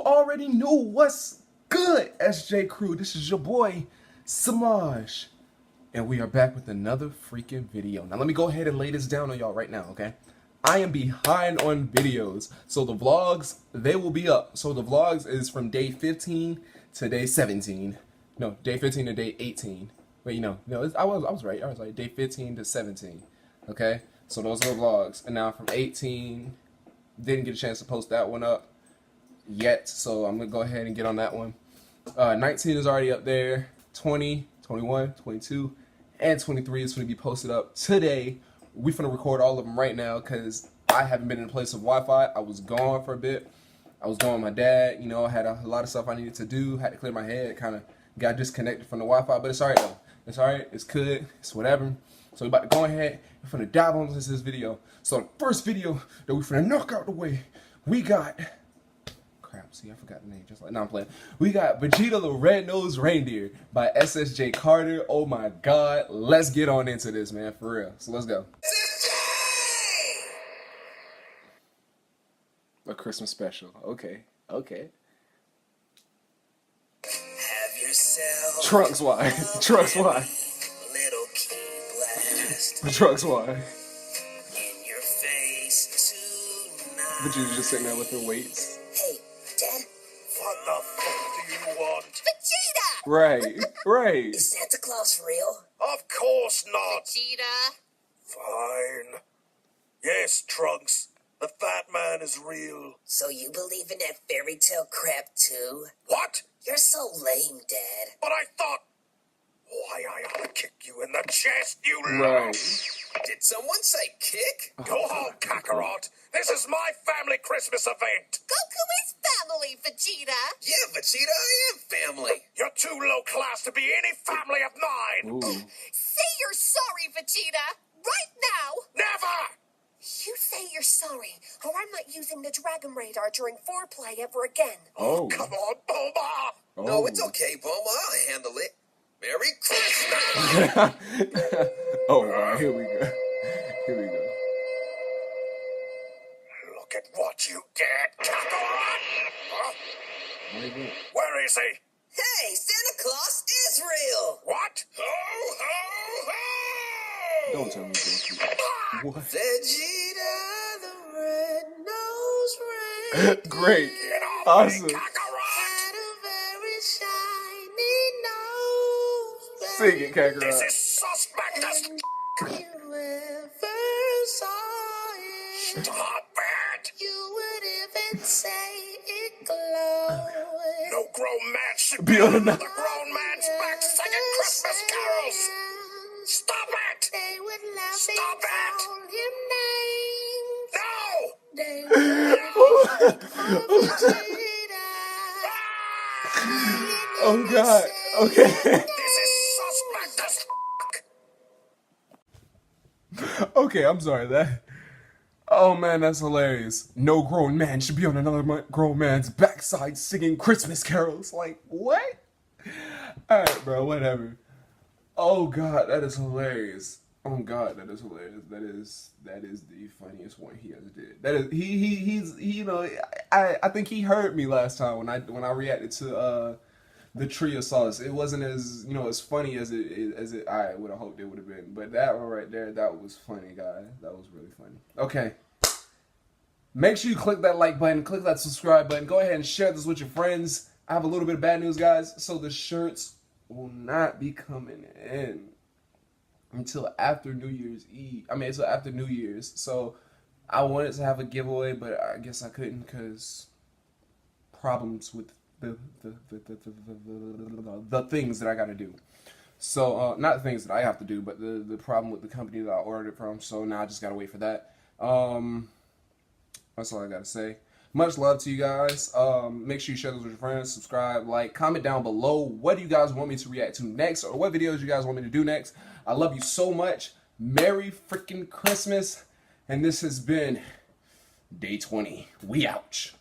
already knew what's good, SJ Crew. This is your boy, Samaj. And we are back with another freaking video. Now let me go ahead and lay this down on y'all right now, okay? I am behind on videos. So the vlogs, they will be up. So the vlogs is from day 15 to day 17. No, day 15 to day 18. Wait, no, I was right. I was like day 15 to 17. Okay? So those are the vlogs. And now from 18, didn't get a chance to post that one up yet. So I'm going to go ahead and get on that one. 19 is already up there. 20, 21, 22, and 23 is going to be posted up today. We're going to record all of them right now because I haven't been in a place of Wi-Fi. I was gone for a bit. I was gone with my dad. You know, I had a lot of stuff I needed to do. Had to clear my head. Kind of got disconnected from the Wi-Fi. But it's alright though. It's alright. It's good. It's whatever. So we're about to go ahead. We're going to dive on into this video. So the first video that we're going to knock out the way, we got... Crap, see, I forgot the name. Just like, no, I'm playing. We got Vegeta the Red-Nosed Reindeer by SSJ Carter. Oh my god. Let's get on into this, man, for real. So let's go. A Christmas special. Okay. Okay. Have yourself Trunks, why? Trunks, why? little key blast Trunks, why? in your face tonight. Vegeta's just sitting there lifting weights. Hey, Dad. What the fuck do you want? Vegeta! Right, right. Is Santa Claus real? Of course not. Vegeta? Fine. Yes, Trunks. The fat man is real. So you believe in that fairy tale crap too? What? You're so lame, Dad. But I thought... Why, I ought to kick you in the chest, you Right. Did someone say kick? Go home, Kakarot. This is my family Christmas event. Goku is family, Vegeta. Yeah, Vegeta, I am family. You're too low class to be any family of mine. Ooh. Say you're sorry, Vegeta. Right now. Never! You say you're sorry, or I'm not using the Dragon Radar during foreplay ever again. Oh. Come on, Bulma. Oh. No, it's okay, Bulma. I'll handle it. Merry Christmas! Oh, wow. Here we go. Here we go. Look at what you did, Kakarot! Huh? Where is he? Hey, Santa Claus is real! What? Ho, ho, ho! Don't tell me Goku. What? Vegeta, the red-nosed reindeer, Great. Get off Awesome. me, Kakarot! had a very shiny nose. Sing it, This Kakarot. is suspect as And you ever saw it, Stop it! you would even say it glowed. No grown man should Be be on on another- another grown man's back singing Christmas carols! Stop it! They would laugh Stop and it! call him names. No! They would Oh, God. Okay. This is suspect as Okay, I'm sorry. Oh, man, that's hilarious. No grown man should be on another grown man's backside singing Christmas carols. Like, what? Alright, bro, whatever. Oh, God, that is hilarious. Oh, God, that is hilarious. That is the funniest one he ever did. That is, he's you know, I think he heard me last time when I reacted to, the tree of sauce. It wasn't as, you know, as funny as it I would have hoped it would have been. But that one right there, that was funny, guys. That was really funny. Okay. Make sure you click that like button, click that subscribe button. Go ahead and share this with your friends. I have a little bit of bad news, guys. So the shirts will not be coming in until after New Year's Eve. I mean, until after New Year's. So I wanted to have a giveaway, but I guess I couldn't because problems with the things that I got to do. So, not the things that I have to do, but the problem with the company that I ordered it from. So now I just got to wait for that. That's all I got to say. Much love to you guys. Make sure you share this with your friends, subscribe, like, comment down below. What do you guys want me to react to next, or what videos you guys want me to do next? I love you so much. Merry freaking Christmas. And this has been Day 20. We ouch.